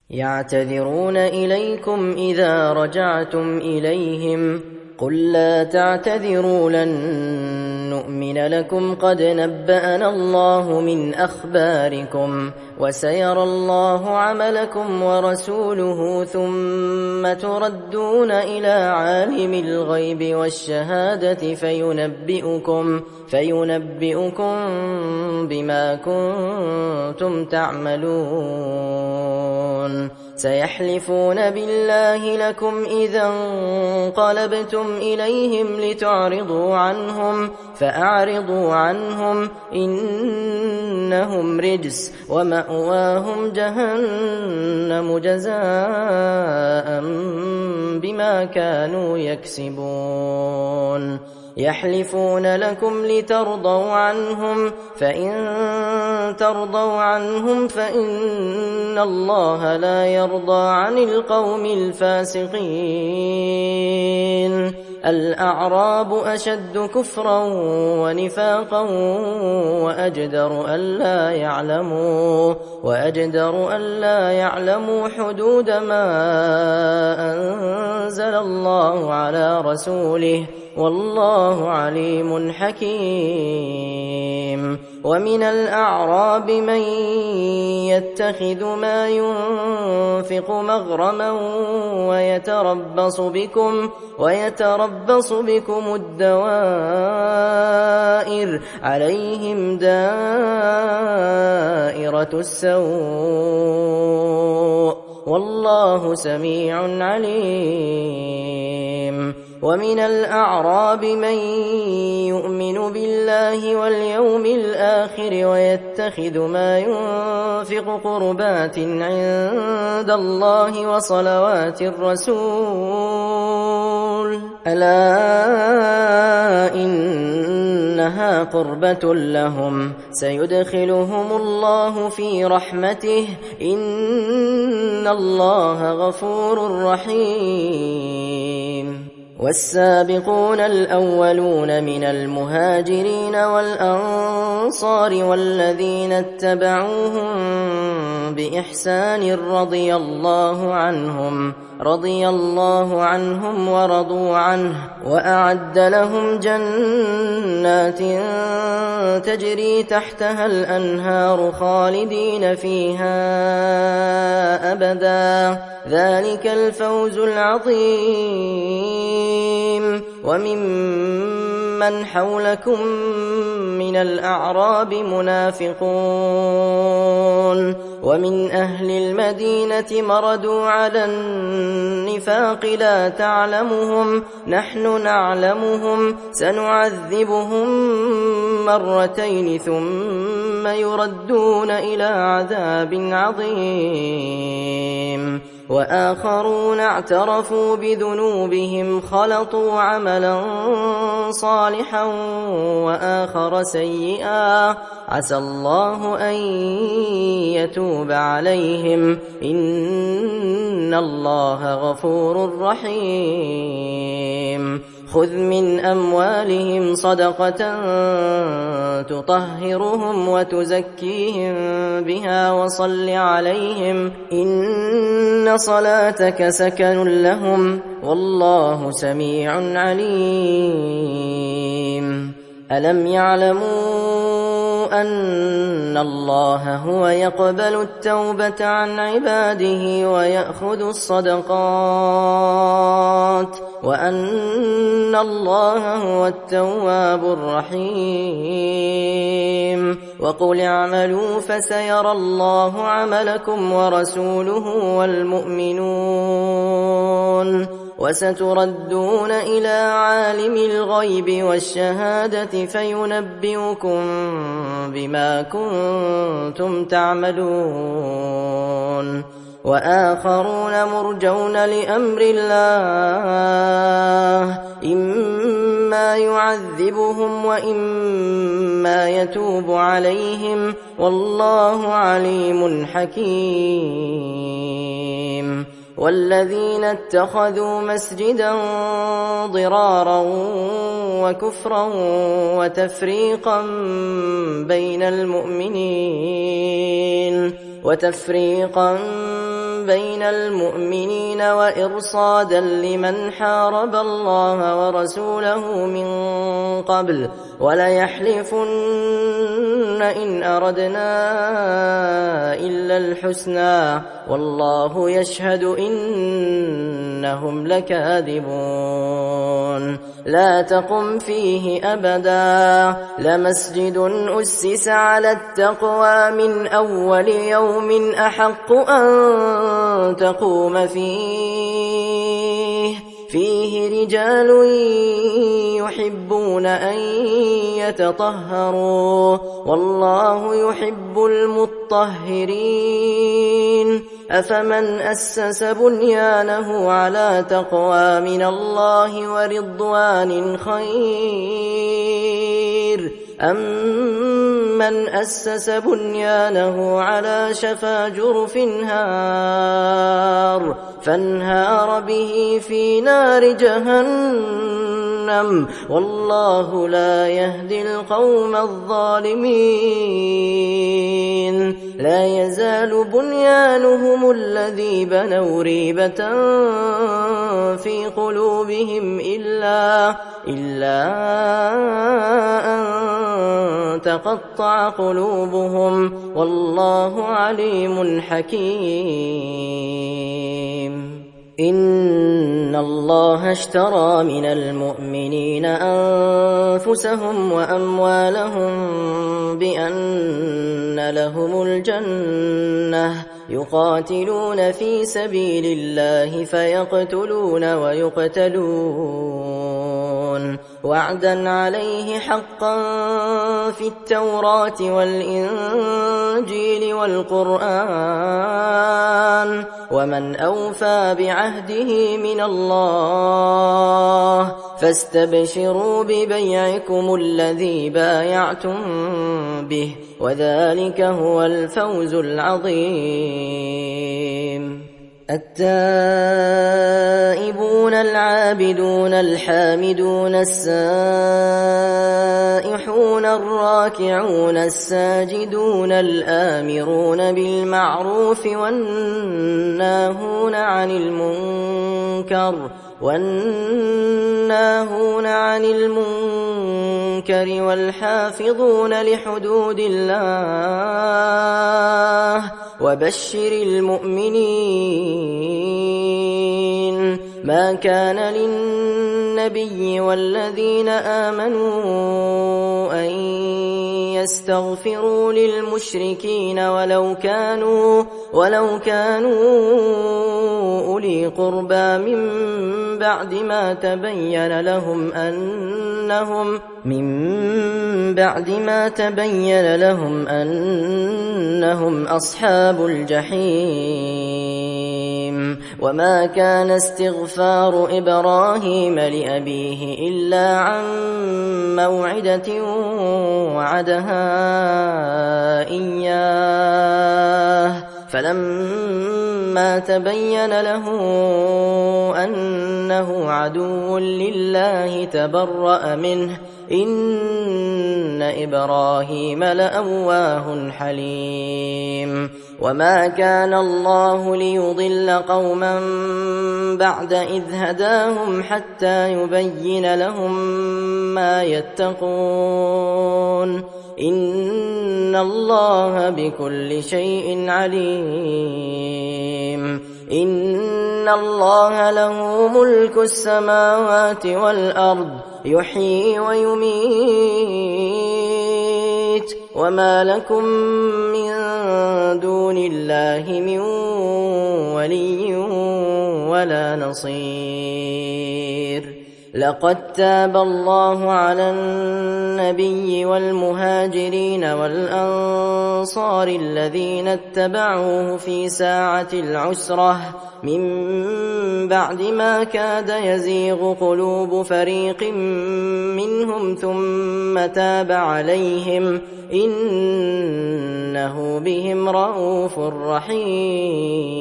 يعتذرون إليكم إذا رجعتم إليهم قل لا تعتذروا لن نؤمن لكم قد نبأنا الله من أخباركم وسيرى الله عملكم ورسوله ثم تردون إلى عالم الغيب والشهادة فينبئكم بما كنتم تعملون سيحلفون بالله لكم إذا انقلبتم إليهم لتعرضوا عنهم فأعرضوا عنهم إنهم رجس ومأواهم جهنم جزاء بما كانوا يكسبون يحلفون لكم لترضوا عنهم فإن ترضوا عنهم فإن الله لا يرضى عن القوم الفاسقين الأعراب أشد كفرا ونفاقا وأجدر ألا يعلموا حدود ما أنزل الله على رسوله والله عليم حكيم ومن الأعراب من يتخذ ما ينفق مغرما ويتربص بكم الدوائر عليهم دائرة السوء والله سميع عليم ومن الأعراب من يؤمن بالله واليوم الآخر ويتخذ ما ينفق قربات عند الله وصلوات الرسول ألا إنها قربة لهم سيدخلهم الله في رحمته إن الله غفور رحيم والسابقون الأولون من المهاجرين والأنصار والذين اتبعوهم بإحسان رضي الله عنهم ورضوا عنه وأعد لهم جنات تجري تحتها الأنهار خالدين فيها أبدا ذلك الفوز العظيم وممن حولكم من الأعراب منافقون ومن أهل المدينة مردوا على النفاق لا تعلمهم نحن نعلمهم سنعذبهم مرتين ثم يردون إلى عذاب عظيم وآخرون اعترفوا بذنوبهم خلطوا عملا صالحا وآخر سيئا عسى الله أن يتوب عليهم إن الله غفور رحيم خذ من أموالهم صدقة تطهرهم وتزكيهم بها وصل عليهم إن صلاتك سكن لهم والله سميع عليم ألم يعلموا أن الله هو يقبل التوبة عن عباده ويأخذ الصدقات وأن الله هو التواب الرحيم وقل اعملوا فسيرى الله عملكم ورسوله والمؤمنون وستردون إلى عالم الغيب والشهادة فينبئكم بما كنتم تعملون وآخرون مرجون لأمر الله إما يعذبهم وإما يتوب عليهم والله عليم حكيم والذين اتخذوا مسجدا ضرارا وكفرا وتفريقا بين المؤمنين وإرصادا لمن حارب الله ورسوله من قبل وليحلفن إن أردنا إلا الحسنى والله يشهد إنهم لكاذبون لا تقم فيه أبدا لمسجد أسس على التقوى من أول يوم أحق أن تقوم فيه رجال يحبون أن يتطهروا والله يحب المطهرين أفمن أسس بنيانه على تقوى من الله ورضوان خير أمن أسس بنيانه على شفا جرف هار فانهار به في نار جهنم والله لا يهدي القوم الظالمين لا يزال بنيانهم الذي بنوا ريبة في قلوبهم إلا أن تقطع قلوبهم والله عليم حكيم إن الله اشترى من المؤمنين أنفسهم وأموالهم بأن لهم الجنة يقاتلون في سبيل الله فيقتلون ويقتلون وعدا عليه حقا في التوراة والإنجيل والقرآن ومن أوفى بعهده من الله فاستبشروا ببيعكم الذي بايعتم به وذلك هو الفوز العظيم التائبون العابدون الحامدون السائحون الراكعون الساجدون الآمرون بالمعروف والناهون عن المنكر والحافظون لحدود الله وبشر المؤمنين ما كان للنبي والذين آمنوا أن يستغفروا للمشركين ولو كانوا أولي قربى من بعد ما تبين لهم أنهم أصحاب الجحيم وما كان استغفار إبراهيم لأبيه إلا عن موعدة وعدها إياه فلما تبين له أنه عدو لله تبرأ منه إن إبراهيم لأواه حليم وما كان الله ليضل قوما بعد إذ هداهم حتى يبين لهم ما يتقون إن الله بكل شيء عليم إن الله له ملك السماوات والأرض يحيي ويميت وما لكم من دون الله من ولي ولا نصير لقد تاب الله على النبي والمهاجرين والأنصار الذين اتبعوه في ساعة العسرة من بعد ما كاد يزيغ قلوب فريق منهم ثم تاب عليهم إنه بهم رءوف رحيم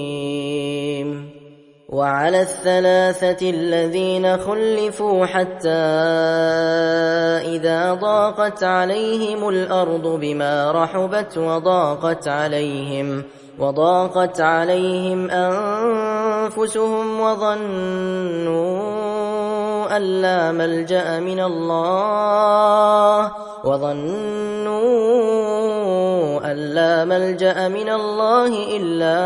وعلى الثلاثة الذين خلفوا حتى إذا ضاقت عليهم الأرض بما رحبت وضاقت عليهم أنفسهم وظنوا أن لا ملجأ من الله إلا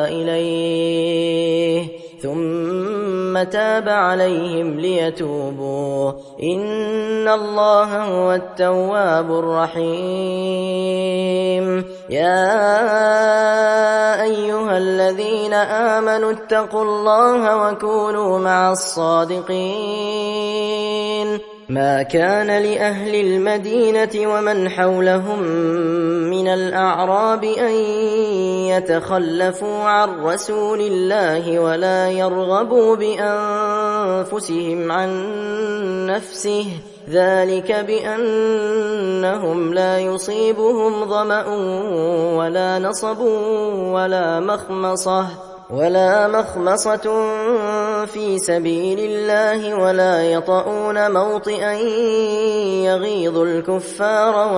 إليه ثم تاب عليهم ليتوبوا إن الله هو التواب الرحيم يا أيها الذين آمنوا اتقوا الله وكونوا مع الصادقين ما كان لأهل المدينة ومن حولهم من الأعراب أن يتخلفوا عن رسول الله ولا يرغبوا بأنفسهم عن نفسه ذلك بأنهم لا يصيبهم ظمأ ولا نصب ولا مخمصة في سبيل الله ولا يطؤون موطئا يغيظ الكفار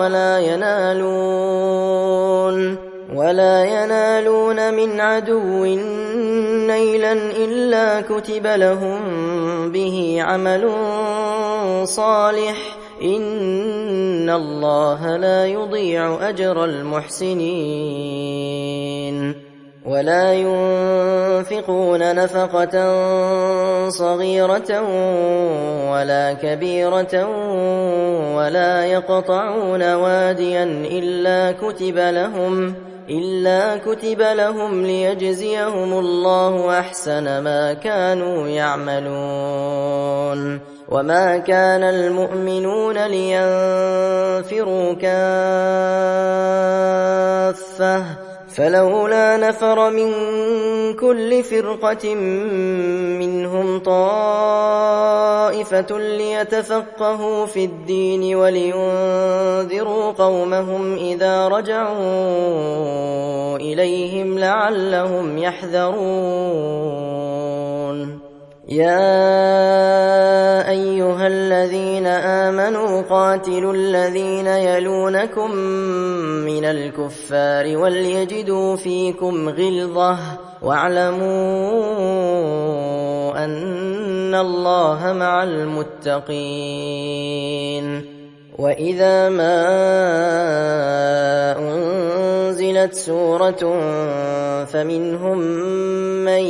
ولا ينالون من عدو نيلا إلا كتب لهم به عمل صالح إن الله لا يضيع أجر المحسنين ولا ينفقون نفقة صغيرة ولا كبيرة ولا يقطعون واديا إلا كتب لهم ليجزيهم الله أحسن ما كانوا يعملون وما كان المؤمنون لينفروا كافة فلولا نفر من كل فرقة منهم طائفة ليتفقهوا في الدين ولينذروا قومهم إذا رجعوا إليهم لعلهم يحذرون يا أيها الذين آمنوا قاتلوا الذين يلونكم من الكفار وليجدوا فيكم غلظة واعلموا أن الله مع المتقين وإذا ما أنزلت سورة فمنهم من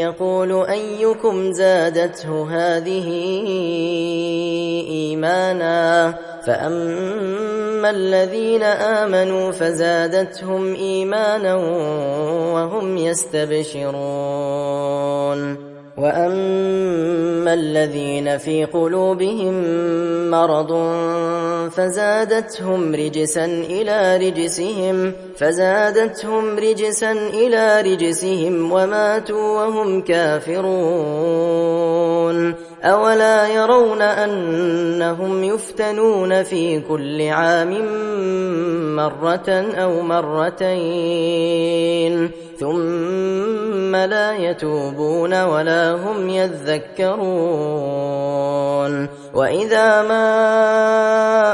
يقول أيكم زادته هذه إيمانا فأما الذين آمنوا فزادتهم إيمانا وهم يستبشرون وأما الذين في قلوبهم مرض فزادتهم رجسا إلى رجسهم وماتوا وهم كافرون أولا يرون أنهم يفتنون في كل عام مرة أو مرتين ثم لا يتوبون ولا هم يذكرون وإذا ما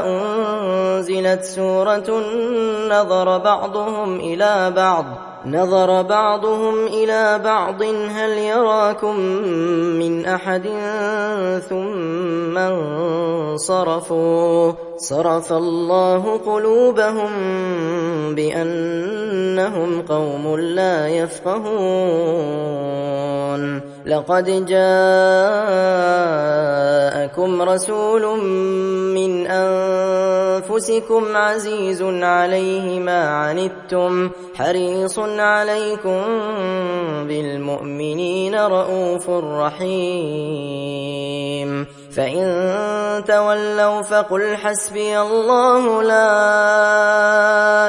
أنزلت سورة نظر بعضهم إلى بعض هل يراكم من أحد ثم انصرفوا صرف الله قلوبهم بأنهم قوم لا يفقهون لقد جاءكم رسول من أنفسكم عزيز عليه ما عنتم حريص عليكم بالمؤمنين رؤوف رحيم فإن تولوا فقل حسبي الله لا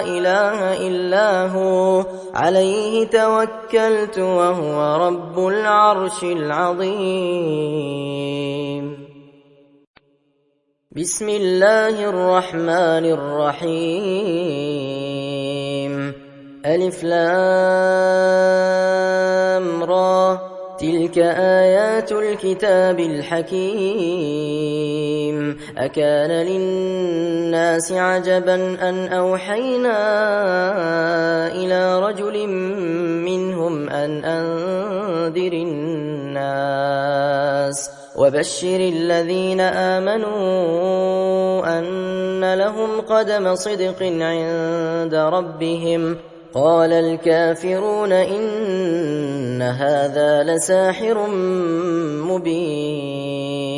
إله إلا هو عليه توكلت وهو رب العرش العظيم بسم الله الرحمن الرحيم ألف لام را تلك آيات الكتاب الحكيم أكان للناس عجبا أن أوحينا إلى رجل منهم أن أنذر الناس وبشر الذين آمنوا أن لهم قدم صدق عند ربهم قال الكافرون إن هذا لساحر مبين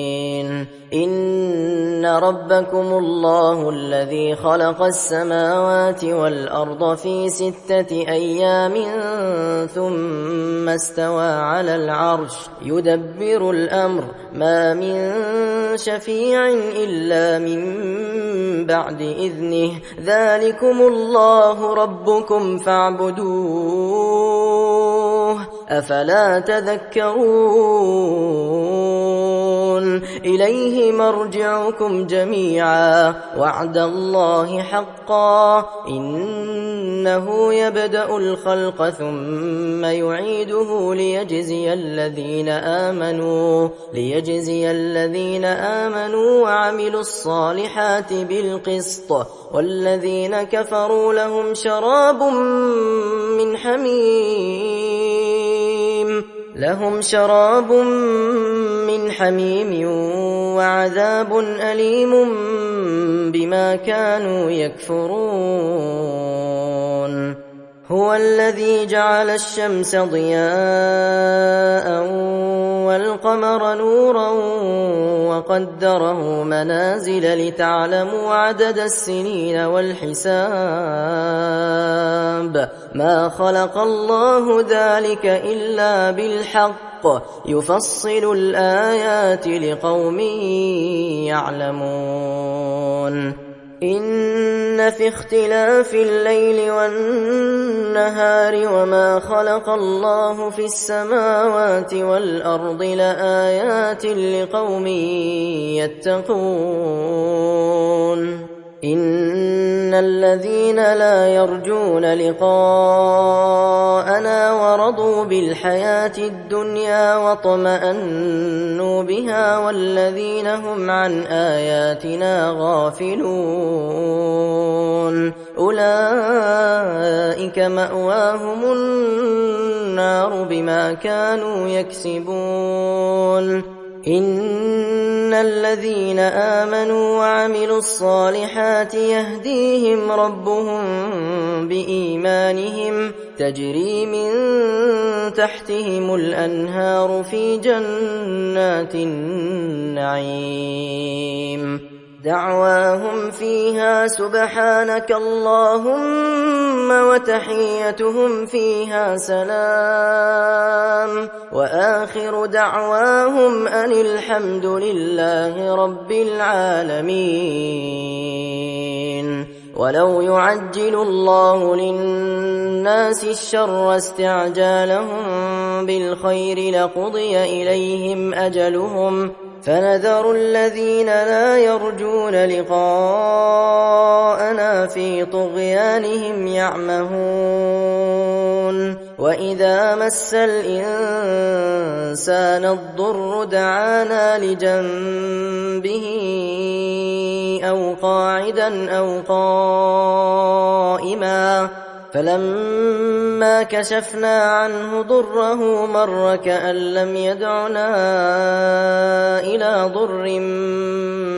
إن ربكم الله الذي خلق السماوات والأرض في 6 أيام ثم استوى على العرش يدبر الأمر ما من شفيع إلا من بعد إذنه ذلكم الله ربكم فاعبدوه أفلا تذكرون إليه مرجعكم جميعا وعد الله حقا إنه يبدأ الخلق ثم يعيده ليجزي الذين آمنوا وعملوا الصالحات بالقسط والذين كفروا لهم شراب من حميم وعذاب أليم بما كانوا يكفرون هو الذي جعل الشمس ضياء والقمر نورا وقدره منازل لتعلموا عدد السنين والحساب ما خلق الله ذلك إلا بالحق يفصل الآيات لقوم يعلمون إن في اختلاف الليل والنهار وما خلق الله في السماوات والأرض لآيات لقوم يتقون إن الذين لا يرجون لقاءنا ورضوا بالحياة الدنيا واطمأنوا بها والذين هم عن آياتنا غافلون أولئك مأواهم النار بما كانوا يكسبون إن الذين آمنوا وعملوا الصالحات يهديهم ربهم بإيمانهم تجري من تحتهم الأنهار في جنات النعيم دعواهم فيها سبحانك اللهم وتحيتهم فيها سلام وآخر دعواهم أن الحمد لله رب العالمين ولو يعجل الله للناس الشر استعجالهم بالخير لقضي إليهم أجلهم فنذر الذين لا يرجون لقاءنا في طغيانهم يعمهون وإذا مس الإنسان الضر دعانا لجنبه أو قاعدا أو قائما فلما كشفنا عنه ضره مر كأن لم يدعنا إلى ضر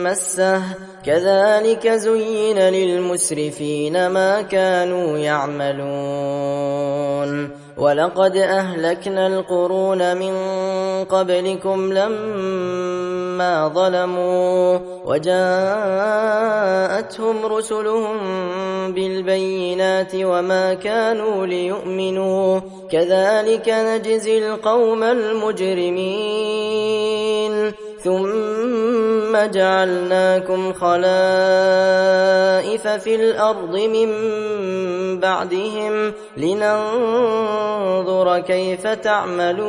مسه كذلك زين للمسرفين ما كانوا يعملون ولقد أهلكنا القرون من قبلكم لما ظلموا وجاءتهم رسلهم بالبينات وما كانوا ليؤمنوا كذلك نجزي القوم المجرمين ثم جعلناكم خلائف في الأرض من بعدهم لننظر كيف تعملون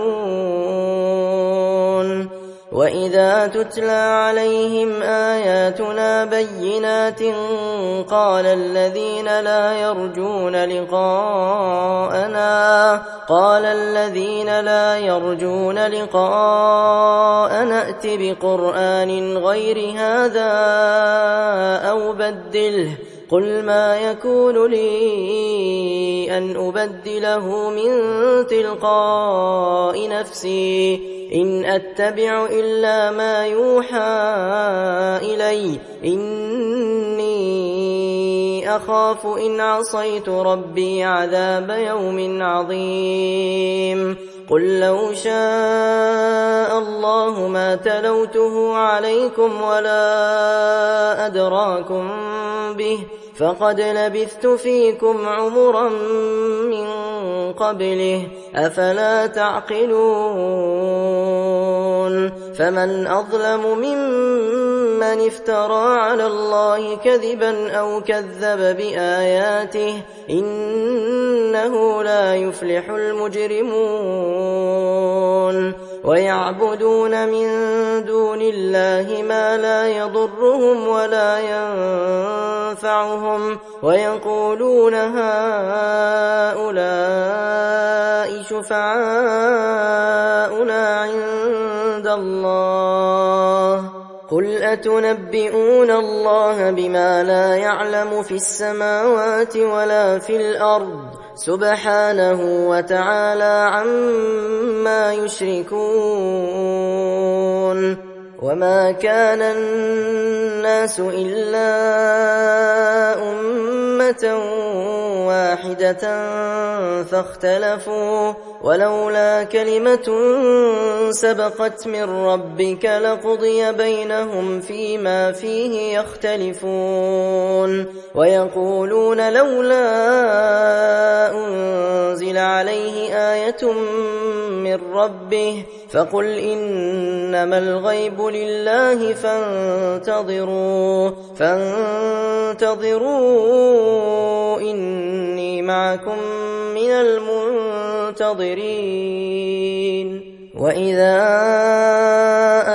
وإذا تتلى عليهم آياتنا بينات قال الذين لا يرجون لقاءنا قال الذين لا يرجون لقاءنا ائت بقرآن غير هذا أو بدله قل ما يكون لي أن أبدله من تلقاء نفسي إن أتبع إلا ما يوحى إلي إني أخاف إن عصيت ربي عذاب يوم عظيم قل لو شاء الله ما تلوته عليكم ولا أدراكم به فقد لبثت فيكم عمرا من قبله أفلا تعقلون فمن أظلم ممن افترى على الله كذبا أو كذب بآياته إنه لا يفلح المجرمون ويعبدون من دون الله ما لا يضرهم ولا ينفعهم ويقولون هؤلاء شفعاؤنا عند الله قل أتنبئون الله بما لا يعلم في السماوات ولا في الأرض سبحانه وتعالى عما يشركون وما كان الناس إلا أمة واحدة فاختلفوا ولولا كلمة سبقت من ربك لقضي بينهم فيما فيه يختلفون ويقولون لولا أنزل عليه آية من ربه فقل إنما الغيب لله فانتظروا إني معكم من المنتظرين وإذا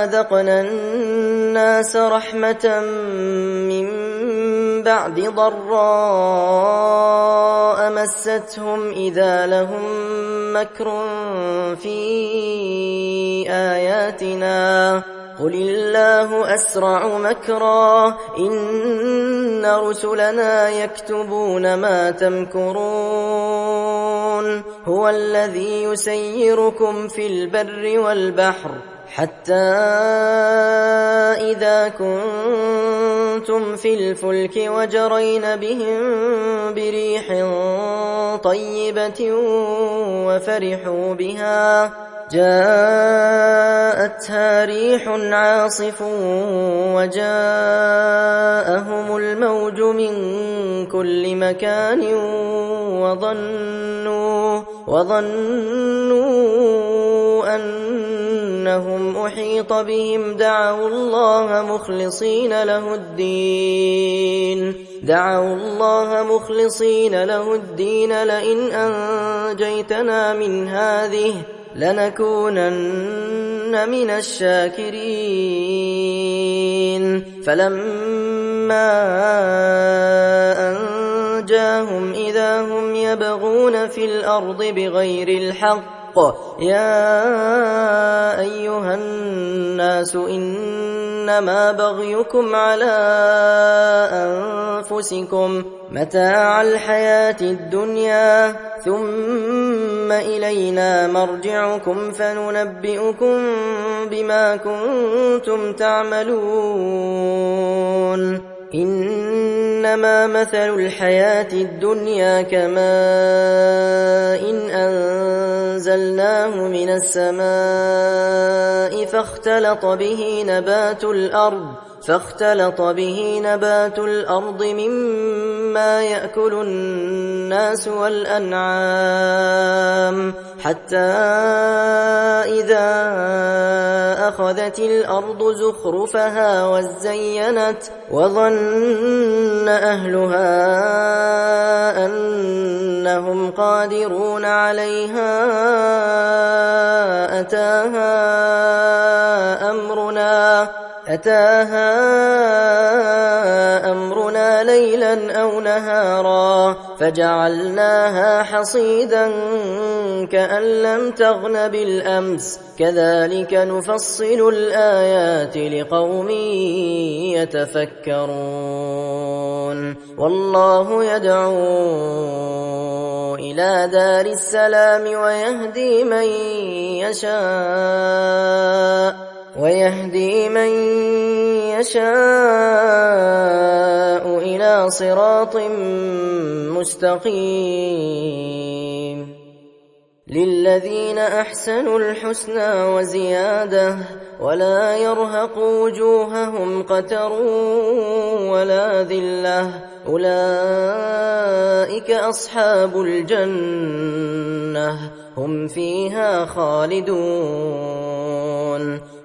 أذقنا الناس رحمة من بعد ضراء مستهم إذا لهم مكر في آياتنا قل الله أسرع مكرا إن رسلنا يكتبون ما تمكرون هو الذي يسيركم في البر والبحر حتى إذا كنتم في الفلك وجرين بهم بريح طيبة وفرحوا بها جاءتها ريح عاصف وجاءهم الموج من كل مكان وظنوا أنهم أحيط بهم دعوا الله مخلصين له الدين لئن أنجيتنا من هذه لنكونن من الشاكرين فلما أنجاهم إذا هم يبغون في الأرض بغير الحق يا أيها الناس إنما بغيكم على أنفسكم متاع الحياة الدنيا ثم إلينا مرجعكم فننبئكم بما كنتم تعملون إنما مثل الحياة الدنيا كماء إن أنزلناه من السماء فاختلط به نبات الأرض مما يأكل الناس والأنعام حتى إذا أخذت الأرض زخرفها وزينت وظن أهلها أنهم قادرون عليها أتاها أمرنا ليلا ليلا أو نهارا فجعلناها حصيدا كأن لم تغن بالأمس كذلك نفصل الآيات لقوم يتفكرون والله يدعو إلى دار السلام ويهدي من يشاء إلى صراط مستقيم للذين أحسنوا الحسنى وزيادة ولا يرهق وجوههم قتر ولا ذلة أولئك أصحاب الجنة هم فيها خالدون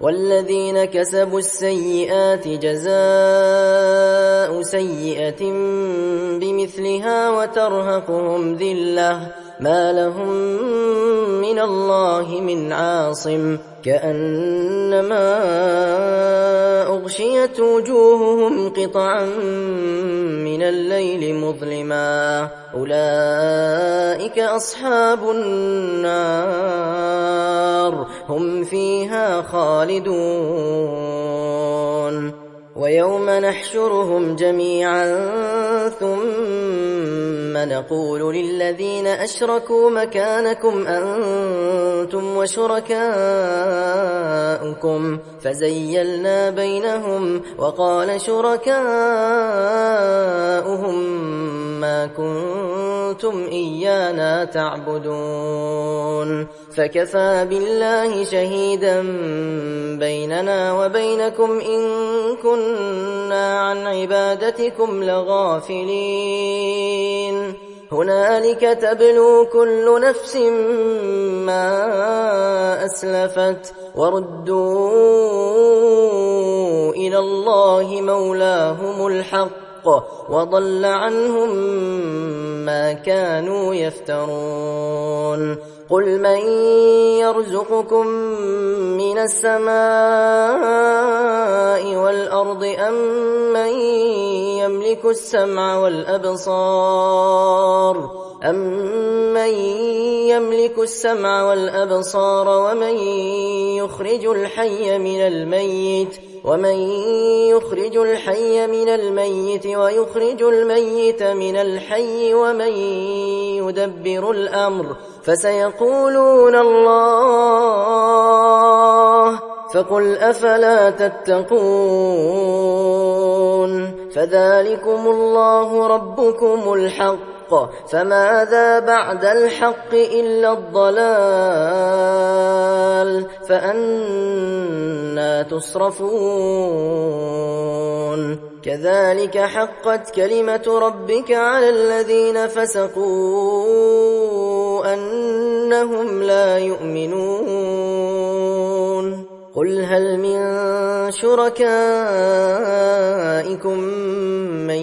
والذين كسبوا السيئات جزاء سيئة بمثلها وترهقهم ذلة ما لهم من الله من عاصم كأنما أغشيت وجوههم قطعا من الليل مظلما أولئك أصحاب النار هم فيها خالدون ويوم نحشرهم جميعا ثم نقول للذين أشركوا مكانكم أنتم وشركاؤكم فزيلنا بينهم وقال شركاؤهم ما كنتم إيانا تعبدون فكفى بالله شهيدا بيننا وبينكم إن كنا عن عبادتكم لغافلين هنالك تبلو كل نفس ما أسلفت وردوا إلى الله مولاهم الحق وضل عنهم ما كانوا يفترون قل من يرزقكم من السماء والأرض أم من يملك السمع والأبصار ومن يخرج الحي من الميت ويخرج الميت من الحي ومن يدبر الأمر فسيقولون الله فقل أفلا تتقون فذلكم الله ربكم الحق فماذا بعد الحق إلا الضلال فأنى تصرفون كذلك حقت كلمة ربك على الذين فسقوا أنهم لا يؤمنون قل هل من شركائكم من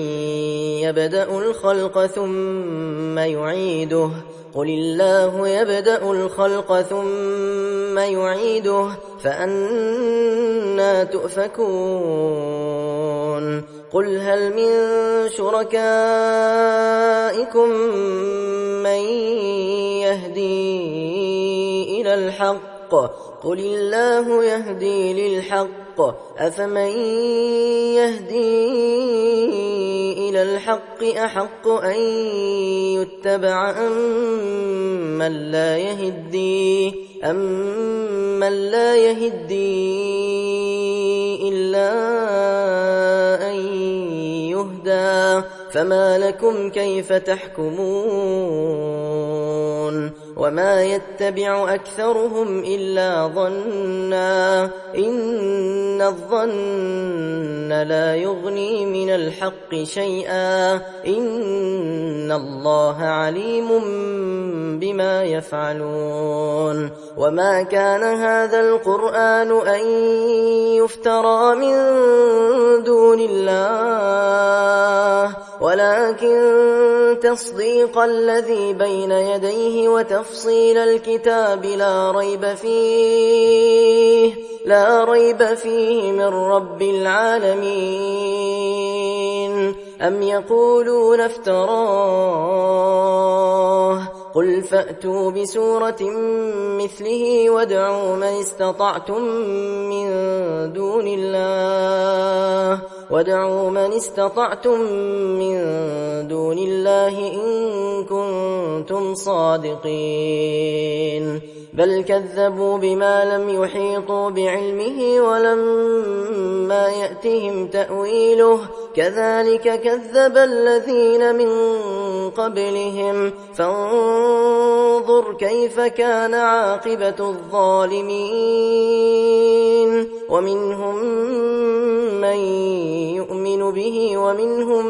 يبدأ الخلق ثم يعيده قل الله يبدأ الخلق ثم يعيده فأنى تؤفكون قل هل من شركائكم من يهدي إلى الحق قل الله يهدي للحق أفمن يهدي إلى الحق أحق أن يتبع أمن لا يهدي إلا أن يهدى فما لكم كيف تحكمون وما يتبع أكثرهم إلا ظنا إن الظن لا يغني من الحق شيئا إن الله عليم بما يفعلون وما كان هذا القرآن أن يفترى من دون الله ولكن تصديق الذي بين يديه وتفصيل الكتاب لا ريب فيه من رب العالمين أم يقولون افتراه قل فأتوا بسورة مثله وادعوا من استطعتم من دون الله إن كنتم صادقين بل كذبوا بما لم يحيطوا بعلمه ولما يأتهم تأويله كذلك كذب الذين من قبلهم فانظر كيف كان عاقبة الظالمين ومنهم من يؤمن به ومنهم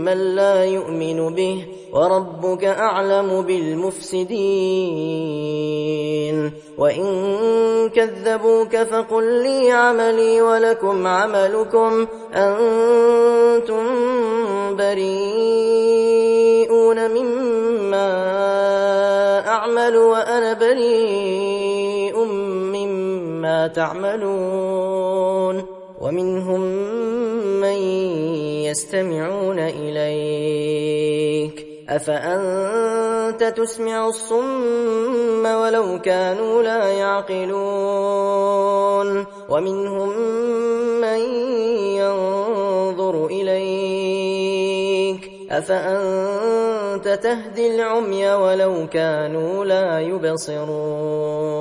من لا يؤمن به وربك أعلم بالمفسدين وإن كذبوك فقل لي عملي ولكم عملكم أنتم بريئون مما أعمل وأنا بريء مما تعملون ومنهم من يستمعون إليك أفأنت تسمع الصم ولو كانوا لا يعقلون ومنهم من ينظر إليك أفأنت تهدي العمي ولو كانوا لا يبصرون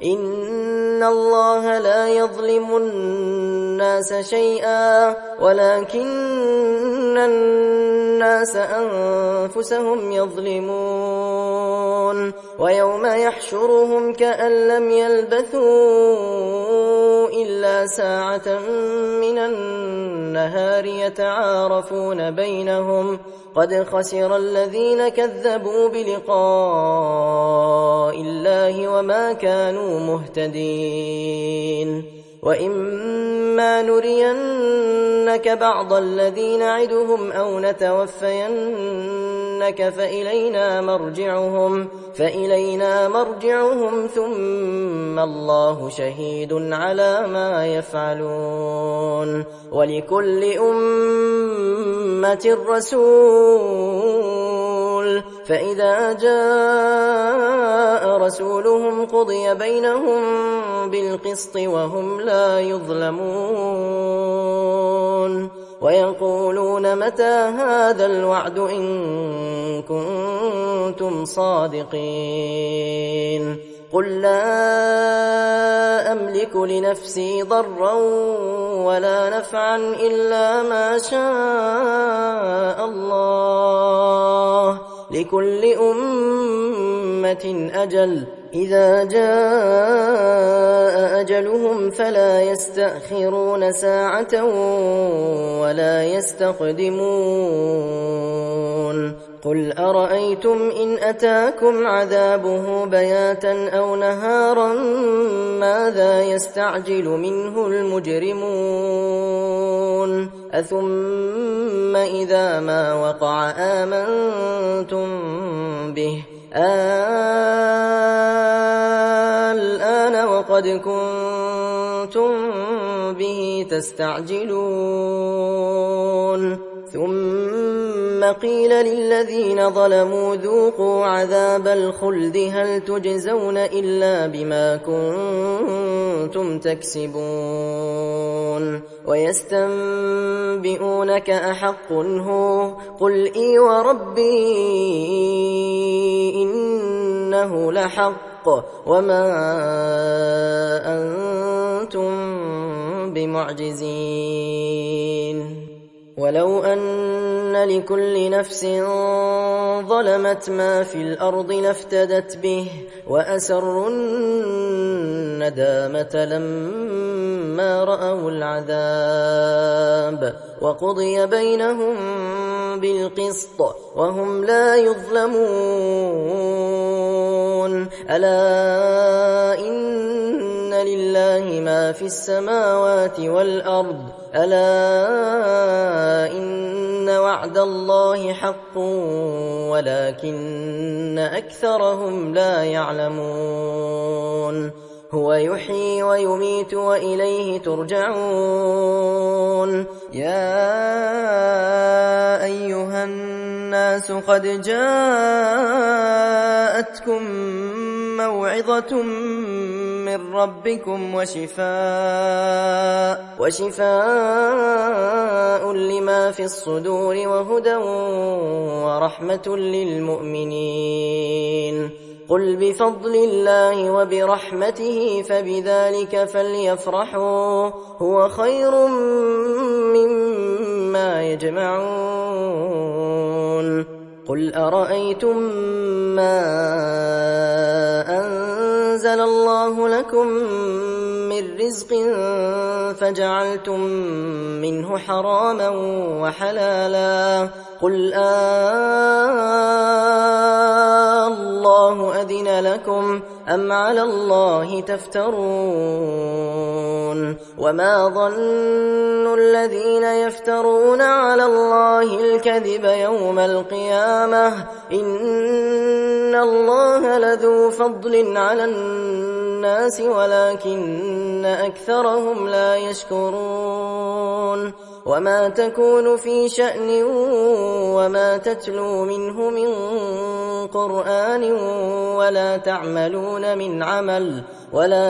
إن الله لا يظلم الناس شيئا ولكن الناس أنفسهم يظلمون ويوم يحشرهم كأن لم يلبثوا إلا ساعة من النهار يتعارفون بينهم قد خسر الذين كذبوا بلقاء الله وما كانوا مهتدين وإما نرينك بعض الذي نعدهم أو نتوفينك فإلينا مرجعهم ثم الله شهيد على ما يفعلون ولكل أمة رسول فإذا جاء رسولهم قضي بينهم بالقسط وهم لا يظلمون ويقولون متى هذا الوعد إن كنتم صادقين قل لا أملك لنفسي ضرا ولا نفعا إلا ما شاء الله لكل أمة أجل إذا جاء أجلهم فلا يستأخرون ساعة ولا يستقدمون قل أرأيتم إن أتاكم عذابه بياتا أو نهارا ماذا يستعجل منه المجرمون أثم إذا ما وقع آمنتم به الآن وقد كنتم به تستعجلون ثم قيل للذين ظلموا ذوقوا عذاب الخلد هل تجزون إلا بما كنتم تكسبون ويستنبئونك أحق هو قل إي وربي إنه لحق وما أنتم بمعجزين ولو أن لكل نفس ظلمت ما في الأرض لافتدت به وأسروا الندامة لما رأوا العذاب وقضي بينهم بالقسط وهم لا يظلمون ألا إن لله ما في السماوات والأرض ألا إن وعد الله حق ولكن أكثرهم لا يعلمون هو يحيي ويميت وإليه ترجعون. يا أيها الناس قد جاءتكم موعظة من ربكم وشفاء لما في الصدور وهدى ورحمة للمؤمنين. قل بفضل الله وبرحمته فبذلك فليفرحوا هو خير مما يجمعون. قل أرأيتم ما أنزل الله لكم من رزق فجعلتم منه حراما وحلالا قل الله أذن لكم أم على الله تفترون. وما ظن الذين يفترون على الله الكذب يوم القيامة إن الله لذو فضل على الناس ولكن أكثرهم لا يشكرون. وما تكون في شأن وما تتلو منه من قرآن ولا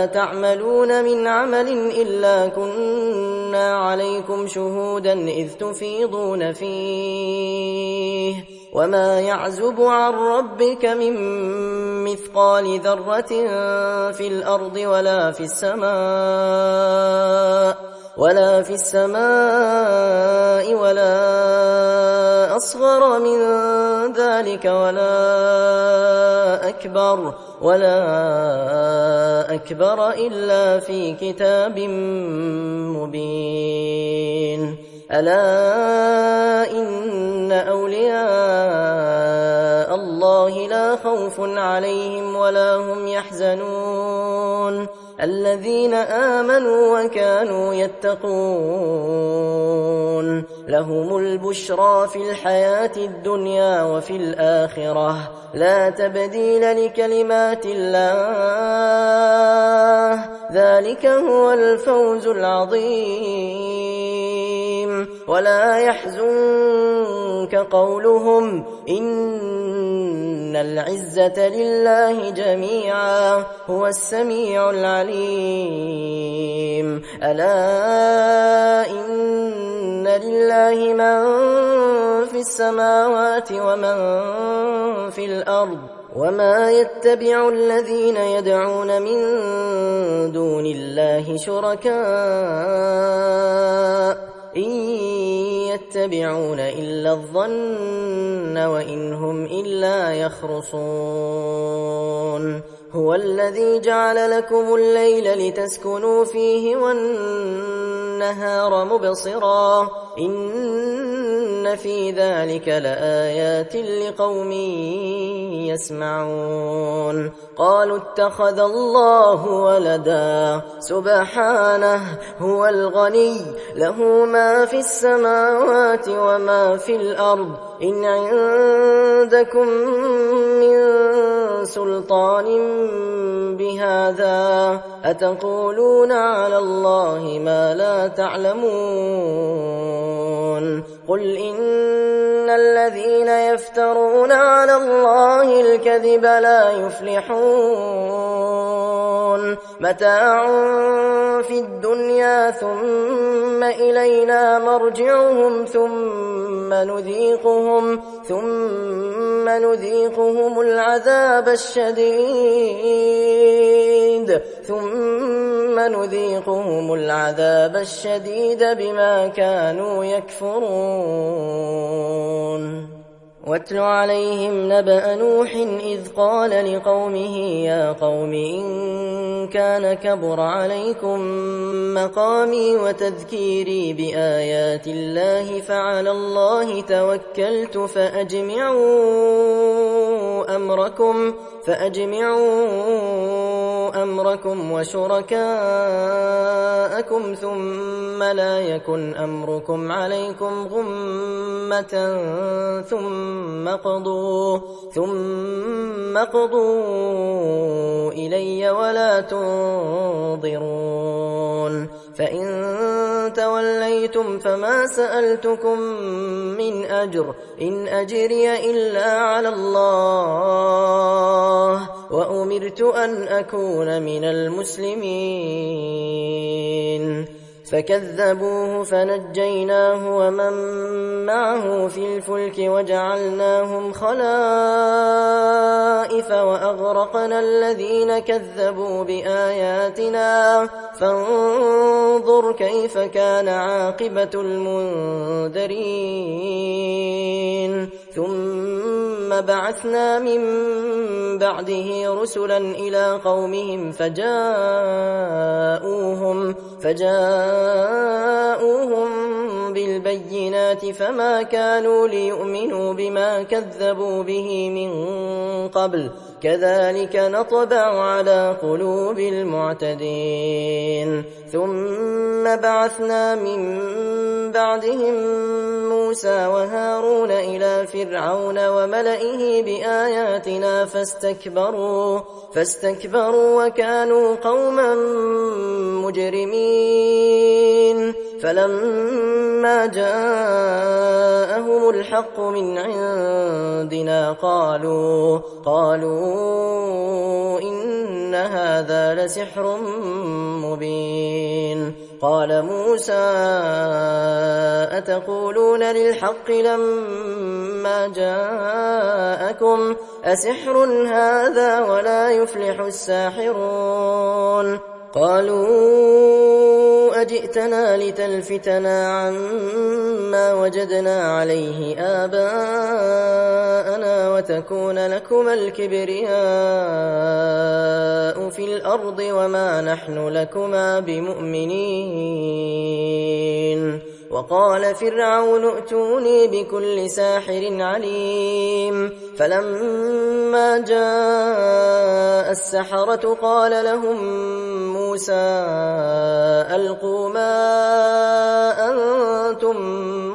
تعملون من عمل إلا كنا عليكم شهودا إذ تفيضون فيه. وما يعزب عن ربك من مثقال ذرة في الأرض ولا في السماء ولا أصغر من ذلك ولا أكبر إلا في كتاب مبين. ألا إن أولياء الله لا خوف عليهم ولا هم يحزنون الذين آمنوا وكانوا يتقون. لهم البشرى في الحياة الدنيا وفي الآخرة لا تبديل لكلمات الله ذلك هو الفوز العظيم. ولا يحزنك قولهم إن العزة لله جميعا هو السميع العليم. ألا إن لله من في السماوات ومن في الأرض وما يتبع الذين يدعون من دون الله شركاء إن يتبعون إلا الظن وإن هم إلا يخرصون. هو الذي جعل لكم الليل لتسكنوا فيه والنهار مبصرا إن في ذلك لآيات لقوم يسمعون. قالوا اتخذ الله ولدا سبحانه هو الغني له ما في السماوات وما في الأرض إن عندكم من سلطان بهذا أتقولون على الله ما لا تعلمون. قل إن الذين يفترون على الله الكذب لا يفلحون. متاع في الدنيا ثم إلينا مرجعهم ثم نذيقهم العذاب الشديد بما كانوا يكفرون. واتل عليهم نبأ نوح إذ قال لقومه يا قوم إن كان كبر عليكم مقامي وتذكيري بآيات الله فعلى الله توكلت فأجمعوا وأجمعوا أمركم وشركاءكم ثم لا يكن أمركم عليكم غمة ثم قضوا إلي ولا تنظرون فإن توليتم فما سألتكم من أجر إن أجري إلا على الله وأمرت أن أكون من المسلمين فكذبوه فنجيناه ومن معه في الفلك وجعلناهم خلائف وأغرقنا الذين كذبوا بآياتنا فانظر كيف كان عاقبة المنذرين ثم بعثنا من بعده رسلا إلى قومهم فجاءوهم بالبينات فما كانوا ليؤمنوا بما كذبوا به من قبل كذلك نطبع على قلوب المعتدين ثم بعثنا من بعدهم موسى وهارون إلى فرعون وملئه بآياتنا فاستكبروا وكانوا قوما مجرمين فلما جاءهم الحق من عندنا قالوا إن هذا لسحر مبين قال موسى أتقولون للحق لما جاءكم أسحر هذا ولا يفلح الساحرون قالوا أجئتنا لتلفتنا عما وجدنا عليه آباءنا وتكون لكما الكبرياء في الأرض وما نحن لكما بمؤمنين وقال فرعون ائتوني بكل ساحر عليم فلما جاء السحرة قال لهم موسى ألقوا ما أنتم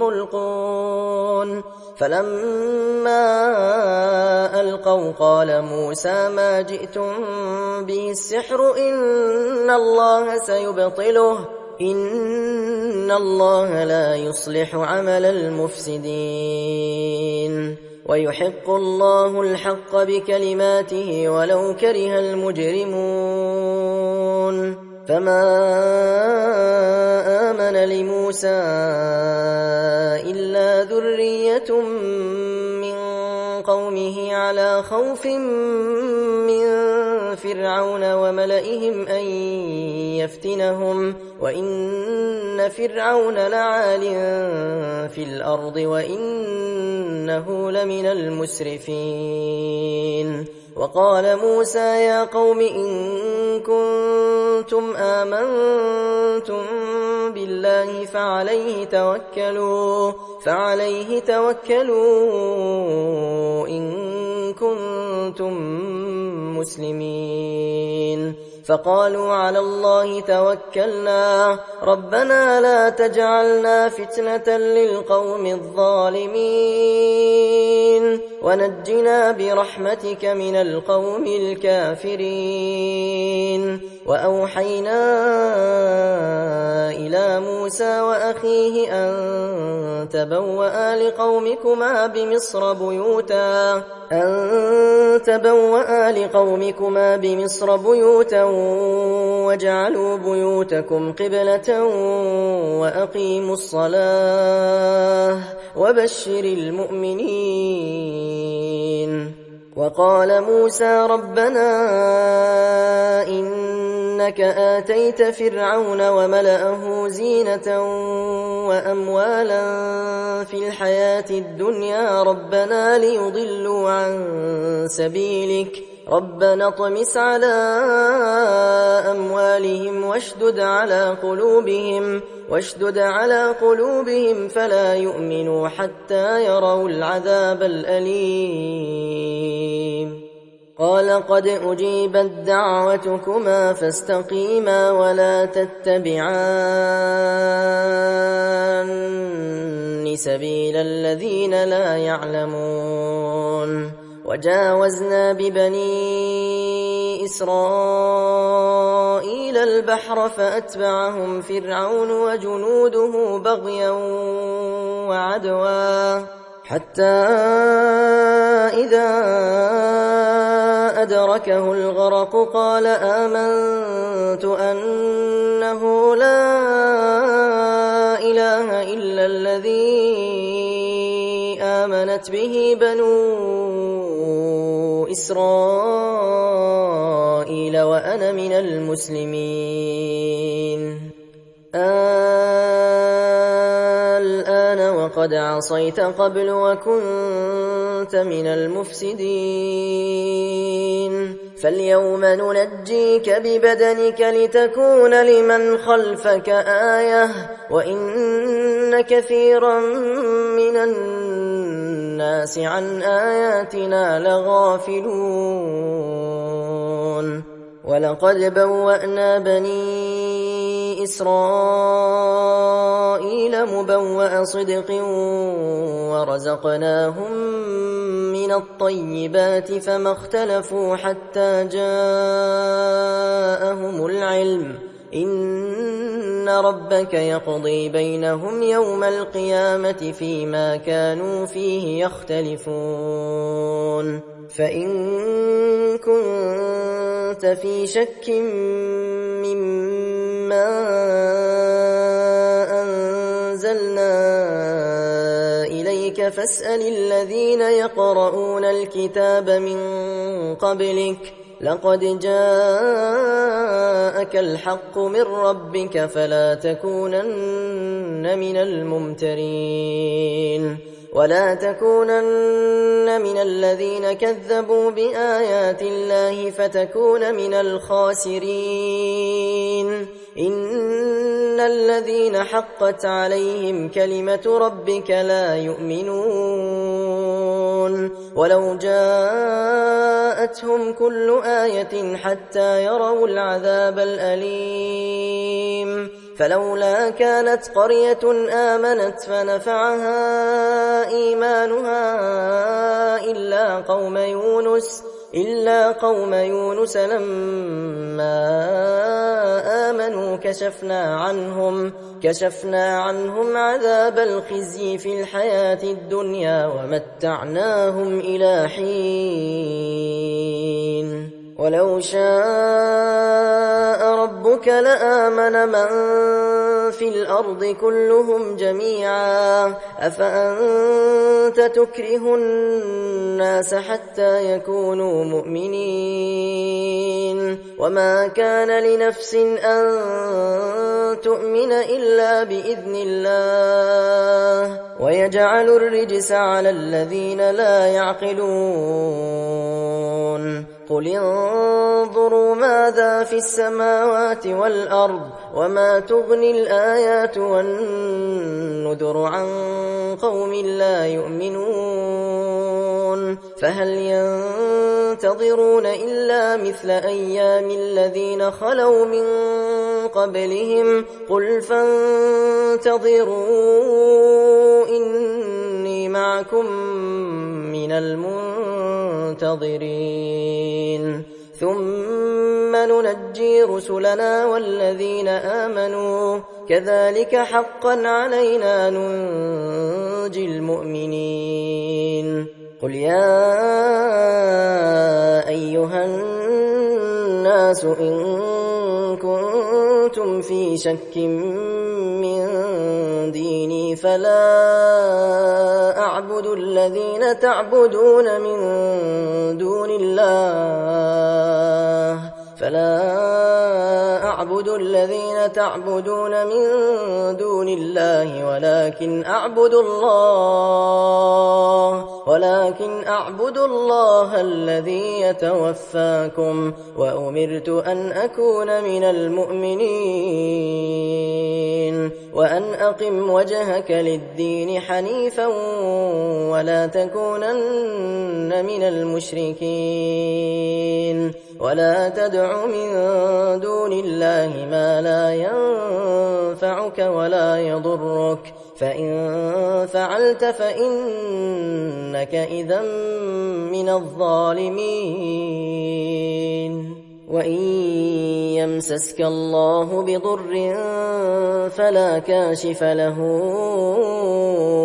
ملقون فلما ألقوا قال موسى ما جئتم به السحر إن الله سيبطله إن الله لا يصلح عمل المفسدين ويحق الله الحق بكلماته ولو كره المجرمون فما آمن لموسى إلا ذرية من قومه على خوف من فرعون وملئهم أن يفتنهم وإن فرعون لعال في الأرض وإنه لمن المسرفين وقال موسى يا قوم إن كنتم آمنتم بالله فعليه توكلوا إن كنتم مسلمين فقالوا على الله توكلنا ربنا لا تجعلنا فتنة للقوم الظالمين ونجنا برحمتك من القوم الكافرين وأوحينا إلى موسى وأخيه أن تبوأ لقومكما بمصر بيوتا واجعلوا بيوتكم قبلة وأقيموا الصلاة وبشر المؤمنين وقال موسى ربنا إنك آتيت فرعون وملأه زينة وأموالا في الحياة الدنيا ربنا ليضلوا عن سبيلك ربنا اطمس على أموالهم واشدد على قلوبهم فلا يؤمنوا حتى يروا العذاب الأليم قال قد أجيبت دعوتكما فاستقيما ولا تتبعان سبيل الذين لا يعلمون وجاوزنا ببني إسرائيل البحر فأتبعهم فرعون وجنوده بغيا وعدوا حتى إذا أدركه الغرق قال آمنت أنه لا إله إلا الذي آمنت به بنو إسرائيل وأنا من المسلمين الآن وقد عصيت قبل وكنت من المفسدين فاليوم ننجيك ببدنك لتكون لمن خلفك آية وإن كثيرا من الناس عن آياتنا لغافلون ولقد بوأنا بني إسرائيل مبوأ صدق ورزقناهم من الطيبات فما اختلفوا حتى جاءهم العلم إن ربك يقضي بينهم يوم القيامة فيما كانوا فيه يختلفون فإن كنت في شك مما أنزلنا إليك فاسأل الذين يقرؤون الكتاب من قبلك لقد جاءك الحق من ربك فلا تكونن من الممترين ولا تكونن من الذين كذبوا بآيات الله فتكون من الخاسرين إن الذين حقت عليهم كلمة ربك لا يؤمنون ولو جاءتهم كل آية حتى يروا العذاب الأليم فلولا كانت قرية آمنت فنفعها إيمانها إلا قوم يونس لما آمنوا كشفنا عنهم عذاب الخزي في الحياة الدنيا ومتعناهم إلى حين ولو شاء ربك لآمن من في الأرض كلهم جميعا أفأنت تكره الناس حتى يكونوا مؤمنين وما كان لنفس أن تؤمن إلا بإذن الله ويجعل الرجس على الذين لا يعقلون قل انظروا ماذا في السماوات والأرض وما تغني الآيات والنذر عن قوم لا يؤمنون فهل ينتظرون إلا مثل أيام الذين خلوا من قبلهم قل فانتظروا إني معكم من المنتظرين ثم ننجي رسلنا والذين آمنوا كذلك حقا علينا ننجي المؤمنين قل يا أيها الناس إن كنتم في شك من ديني فلا أعبد الذين تعبدون من دون الله ولكن أعبد الله ولكن أعبد الله الذي يتوفاكم وأمرت أن أكون من المؤمنين وأن أقم وجهك للدين حنيفا ولا تكونن من المشركين ولا تدع من دون الله ما لا ينفعك ولا يضرك فإن فعلت فإنك إذا من الظالمين وإن يمسسك الله بضر فلا كاشف له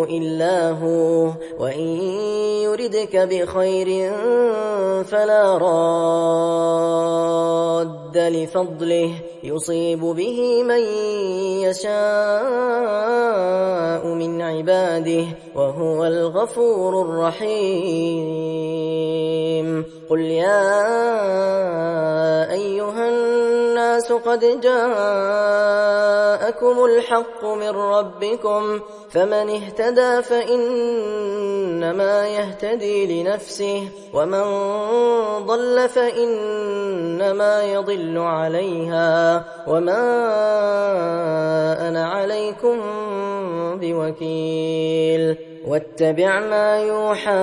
إلا هو وإن يردك بخير فلا راد لفضله يصيب به من يشاء من عباده وهو الغفور الرحيم قل يا أيها الناس قد جاءكم الحق من ربكم فمن اهتدى فإنما يهتدي لنفسه ومن ضل فإنما يضل عليها وما أنا عليكم بوكيل واتبع ما يوحى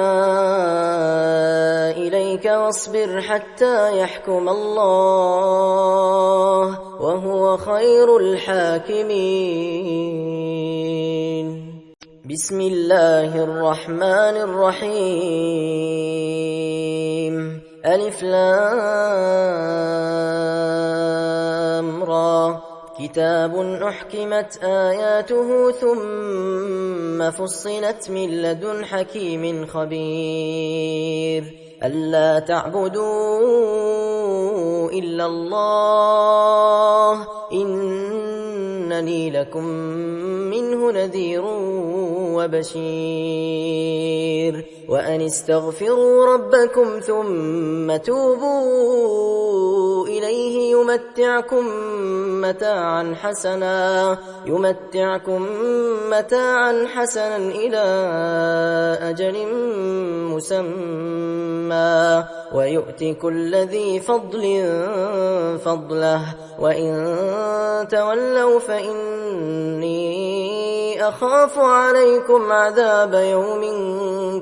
إليك واصبر حتى يحكم الله وهو خير الحاكمين بسم الله الرحمن الرحيم ألف لام را كتاب أحكمت آياته ثم فصلت من لدن حكيم خبير ألا تعبدوا إلا الله إنني لكم منه نذير وبشير وأن استغفروا ربكم ثم توبوا إليه يمتعكم متاعا حسنا إلى أجل مسمى ويؤت كل ذي فضل فضله وإن تولوا فإني أخاف عليكم عذاب يوم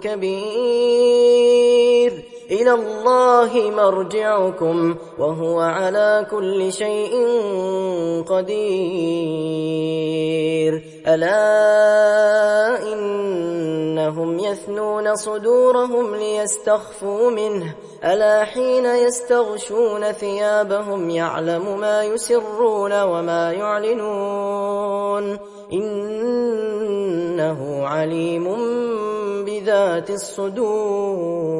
كبير إلى الله مرجعكم وهو على كل شيء قدير ألا إنهم يثنون صدورهم ليستخفوا منه ألا حين يستغشون ثيابهم يعلم ما يسرون وما يعلنون إنه عليم بذات الصدور